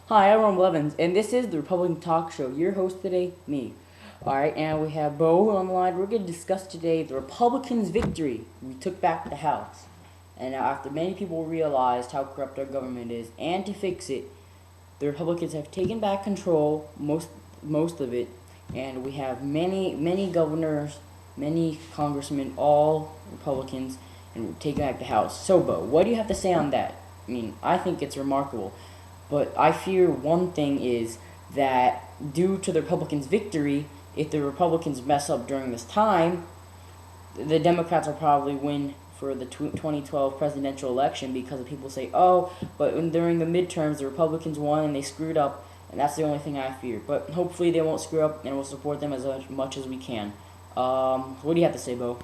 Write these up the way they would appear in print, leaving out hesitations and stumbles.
Hi, I'm Ron Blevins, and this is the Republican Talk Show. Your host today, me. Alright, and we have Bo on the line. We're going to discuss today the Republicans' victory. We took back the House. And now, after many people realized how corrupt our government is, and to fix it, the Republicans have taken back control, most of it, and we have many governors, many congressmen, all Republicans, and we're taking back the House. So, Bo, what do you have to say on that? I mean, I think it's remarkable. But I fear one thing is that due to the Republicans' victory, if the Republicans mess up during this time, the Democrats will probably win for the 2012 presidential election because of people say, oh, but during the midterms, the Republicans won and they screwed up, and that's the only thing I fear. But hopefully they won't screw up, and we'll support them as much as we can. What do you have to say, Bo?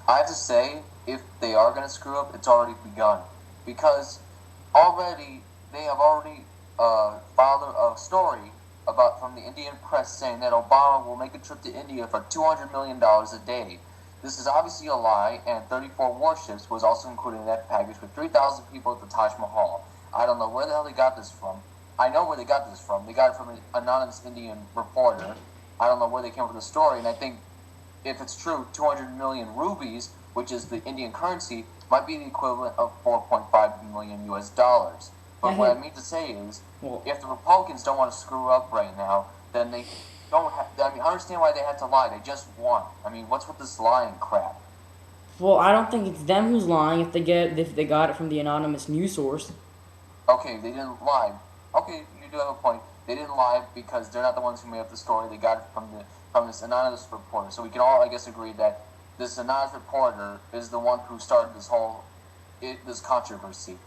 I have to say, if they are going to screw up, it's already begun. Because already, they have already filed a story from the Indian press saying that Obama will make a trip to India for $200 million a day. This is obviously a lie, and 34 warships was also included in that package with 3,000 people at the Taj Mahal. I don't know where the hell they got this from. I know where they got this from. They got it from an anonymous Indian reporter. I don't know where they came up with the story, and I think if it's true, 200 million rupees, which is the Indian currency, might be the equivalent of 4.5 million US dollars. But what I mean to say is, if the Republicans don't want to screw up right now, then they don't have. I mean, I understand why they had to lie. They just won. I mean, what's with this lying crap? Well, I don't think it's them who's lying if they got it from the anonymous news source. Okay, they didn't lie. Okay, you do have a point. They didn't lie because they're not the ones who made up the story. They got it from this anonymous reporter. So we can all, I guess, agree that this anonymous reporter is the one who started this controversy.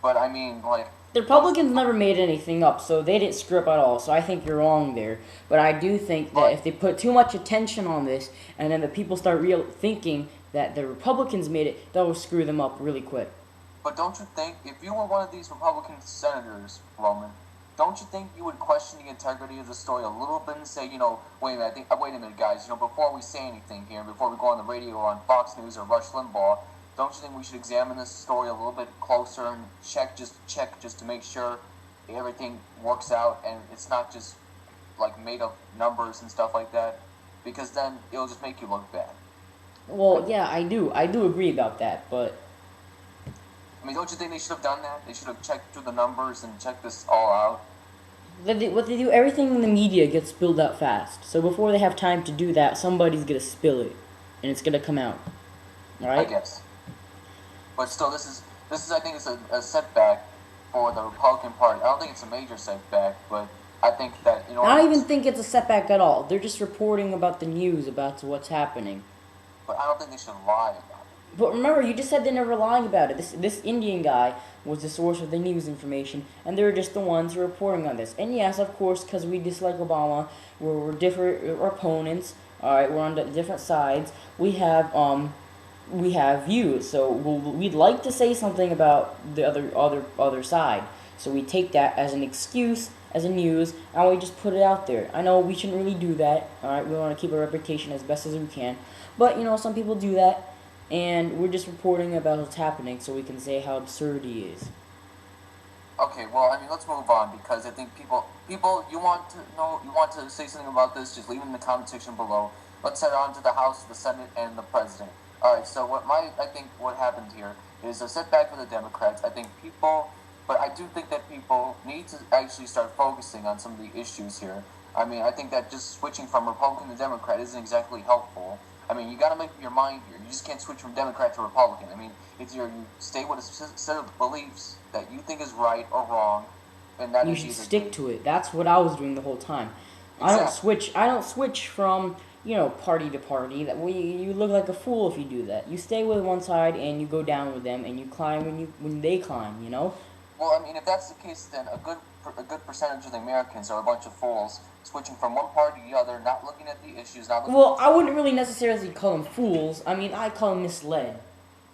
But I mean, like, the Republicans never made anything up, so they didn't screw up at all. So I think you're wrong there. But I do think that if they put too much attention on this, and then the people start thinking that the Republicans made it, that will screw them up really quick. But don't you think, if you were one of these Republican senators, Roman, don't you think you would question the integrity of the story a little bit and say, wait a minute, guys, before we say anything here, before we go on the radio or on Fox News or Rush Limbaugh, don't you think we should examine this story a little bit closer and check just to make sure everything works out and it's not just like made up numbers and stuff like that? Because then it'll just make you look bad. Well, yeah, I do agree about that, but I mean, don't you think they should have done that? They should have checked through the numbers and checked this all out. What they do, everything in the media gets spilled out fast. So before they have time to do that, somebody's gonna spill it, and it's gonna come out. All right? I guess. But still, this is I think it's a setback for the Republican Party. I don't think it's a major setback, but I think that I don't even think it's a setback at all. They're just reporting about the news about what's happening. But I don't think they should lie about it. But remember, you just said they're never lying about it. This Indian guy was the source of the news information, and they're just the ones who are reporting on this. And yes, of course, because we dislike Obama, we're different opponents. All right, we're on different sides. We have views, so we'd like to say something about the other side. So we take that as an excuse, as a news, and we just put it out there. I know we shouldn't really do that. All right, we want to keep our reputation as best as we can, but some people do that. And we're just reporting about what's happening so we can say how absurd he is. Okay, well, I mean, let's move on because I think people, you want to say something about this, just leave it in the comment section below. Let's head on to the House, the Senate, and the President. All right, so I think what happened here is a setback for the Democrats. But I do think that people need to actually start focusing on some of the issues here. I mean, I think that just switching from Republican to Democrat isn't exactly helpful. I mean, you got to make up your mind here. You just can't switch from Democrat to Republican. I mean, you stay with a set of beliefs that you think is right or wrong, and that you should stick to it. That's what I was doing the whole time. Exactly. I don't switch from party to party. That way, you look like a fool if you do that. You stay with one side and you go down with them, and you climb when they climb. Well, I mean, if that's the case, then a good percentage of the Americans are a bunch of fools, switching from one party to the other, not looking at the issues, not looking. Well, I wouldn't really necessarily call them fools. I mean, I call them misled.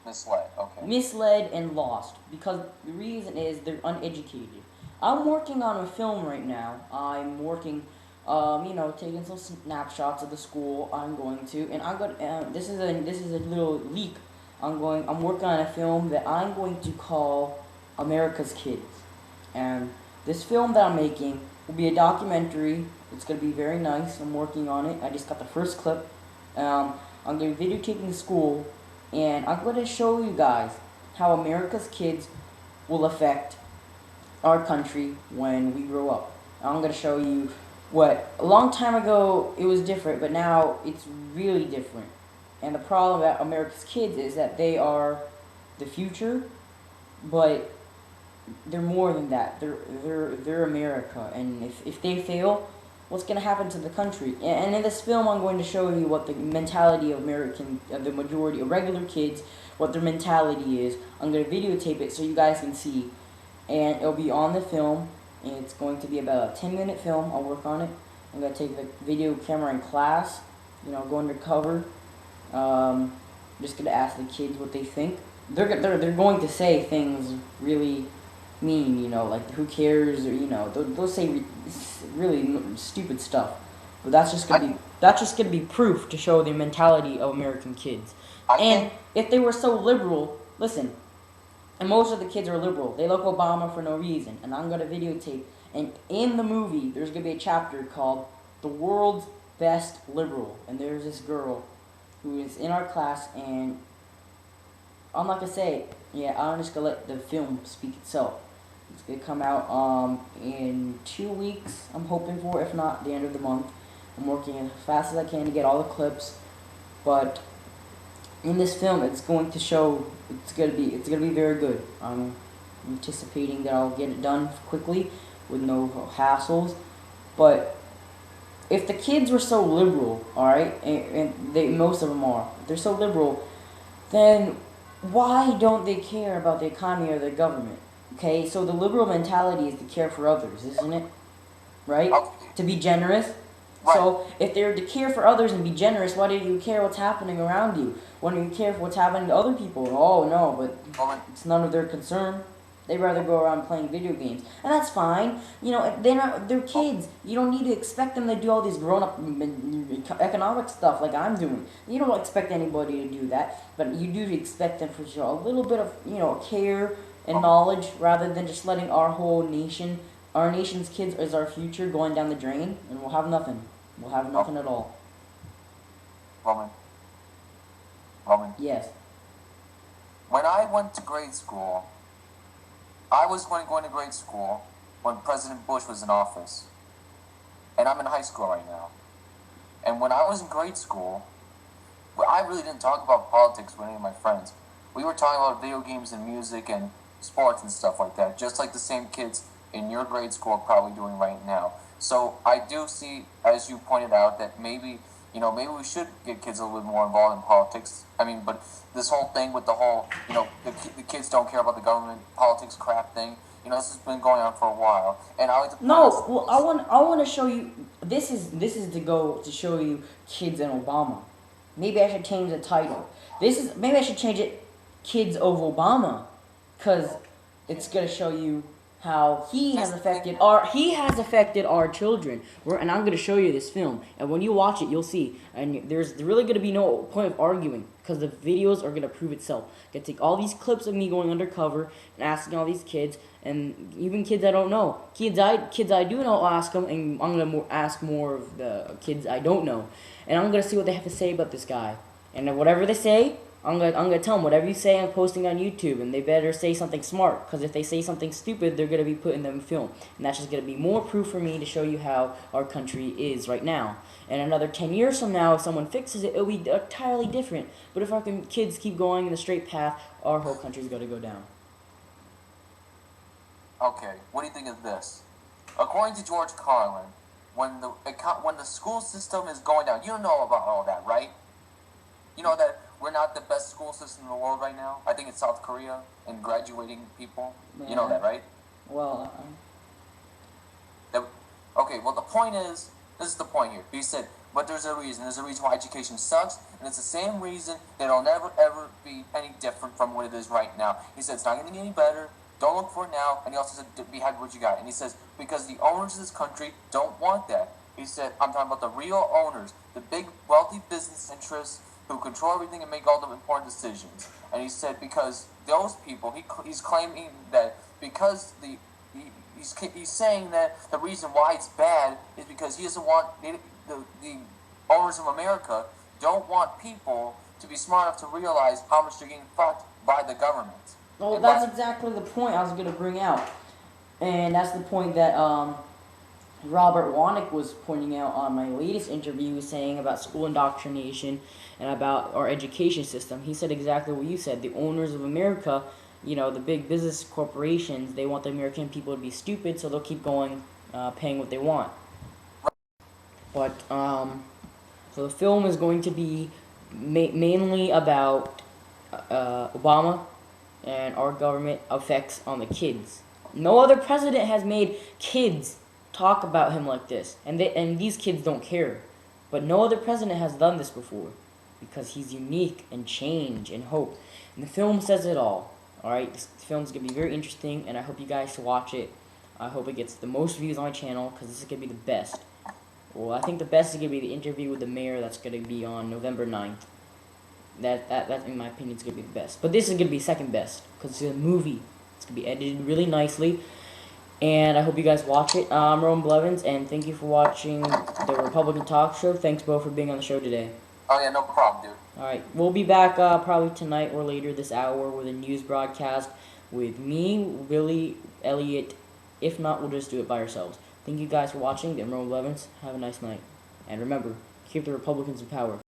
Misled, okay. Misled and lost, because the reason is they're uneducated. I'm working on a film right now. I'm working, taking some snapshots of the school I'm going to, and I'm going. This is a little leak. I'm working on a film that I'm going to call America's Kids, and This film that I'm making will be a documentary. It's gonna be very nice. I'm working on it. I just got the first clip. I'm gonna be videotaping the school, and I'm gonna show you guys how America's kids will affect our country when we grow up. I'm gonna show you what a long time ago it was different, but now it's really different. And the problem about America's kids is that they are the future, but they're more than that. They're America, and if they fail, what's going to happen to the country? And in this film, I'm going to show you what the mentality of the majority of regular kids, what their mentality is. I'm going to videotape it so you guys can see, and it'll be on the film. And it's going to be about a 10-minute film. I'll work on it. I'm going to take the video camera in class. Go undercover. Just going to ask the kids what they think. They're going to say things really mean, like who cares, or they'll say really stupid stuff. But that's just gonna be proof to show the mentality of American kids. And if they were so liberal, listen. And most of the kids are liberal. They like Obama for no reason. And I'm gonna videotape. And in the movie, there's gonna be a chapter called "The World's Best Liberal." And there's this girl who is in our class, and I'm not gonna say it. Yeah, I'm just gonna let the film speak itself. It's gonna come out in 2 weeks. I'm hoping for, if not the end of the month. I'm working as fast as I can to get all the clips, but in this film, it's going to show. It's gonna be very good. I'm anticipating that I'll get it done quickly with no hassles. But if the kids were so liberal, all right, and most of them are, if they're so liberal, then why don't they care about the economy or the government? Okay, so the liberal mentality is to care for others, isn't it? Right? To be generous. Right. So if they're to care for others and be generous, why do you care what's happening around you? Why do you care for what's happening to other people? Oh no, but it's none of their concern. They'd rather go around playing video games, and that's fine. They're kids. You don't need to expect them to do all these grown-up economic stuff like I'm doing. You don't expect anybody to do that, but you do expect them to show a little bit of care and knowledge, rather than just letting our nation's kids as our future going down the drain, and we'll have nothing. We'll have nothing at all. Roman. Yes. When I went to grade school, I was going to grade school when President Bush was in office. And I'm in high school right now. And when I was in grade school, I really didn't talk about politics with any of my friends. We were talking about video games and music and sports and stuff like that, just like the same kids in your grade school are probably doing right now. So I do see, as you pointed out, that maybe we should get kids a little bit more involved in politics. But this whole thing with the whole, the kids don't care about the government politics crap thing, this has been going on for a while. And I like to I want to show you. This is the goal, to show you kids and Obama. Maybe I should change the title. Maybe I should change it, Kids of Obama, because it's gonna show you how he has affected our children. And I'm going to show you this film, and when you watch it, you'll see. And there's really going to be no point of arguing, because the videos are going to prove itself. I'm going to take all these clips of me going undercover and asking all these kids, and even kids I don't know, kids I do know, I'll ask them, and I'm going to ask more of the kids I don't know, and I'm going to see what they have to say about this guy. And then whatever they say, I'm gonna tell them, whatever you say, I'm posting on YouTube, and they better say something smart, because if they say something stupid, they're gonna be putting them in film, and that's just gonna be more proof for me to show you how our country is right now. And another 10 years from now, if someone fixes it, it'll be entirely different. But if our kids keep going in the straight path, our whole country's gonna go down. Okay, what do you think of this? According to George Carlin, when the school system is going down, you know about all that, right? You know that we're not the best school system in the world right now. I think it's South Korea and graduating people. Yeah. You know that, right? Well, okay, well, the point is, this is the point here. He said, but there's a reason. There's a reason why education sucks, and it's the same reason that it'll never, ever be any different from what it is right now. He said, it's not going to get any better. Don't look for it now. And he also said, be happy with what you got. And he says, because the owners of this country don't want that. He said, I'm talking about the real owners, the big, wealthy business interests who control everything and make all the important decisions. And he said, because those people, he's claiming that because he's saying that the reason why it's bad is because he doesn't want the owners of America don't want people to be smart enough to realize how much they're getting fucked by the government. Well, that's exactly the point I was going to bring out. And that's the point that Robert Warnick was pointing out on my latest interview, saying about school indoctrination and about our education system. He said exactly what you said. The owners of America, you know, the big business corporations, they want the American people to be stupid, so they'll keep going, paying what they want. But, so the film is going to be mainly about Obama and our government effects on the kids. No other president has made kids talk about him like this, and these kids don't care. But no other president has done this before, because he's unique and change and hope. And the film says it all. Alright, this film's gonna be very interesting, and I hope you guys watch it. I hope it gets the most views on my channel, because this is gonna be the best. Well, I think the best is gonna be the interview with the mayor that's gonna be on November 9th. That in my opinion is gonna be the best. But this is gonna be second best, because it's a movie. It's gonna be edited really nicely. And I hope you guys watch it. I'm Roman Blevins, and thank you for watching the Republican Talk Show. Thanks, Bo, for being on the show today. Oh yeah, no problem, dude. Alright, we'll be back probably tonight or later this hour with a news broadcast with me, Willie, Elliot. If not, we'll just do it by ourselves. Thank you guys for watching. I'm Roman Blevins. Have a nice night. And remember, keep the Republicans in power.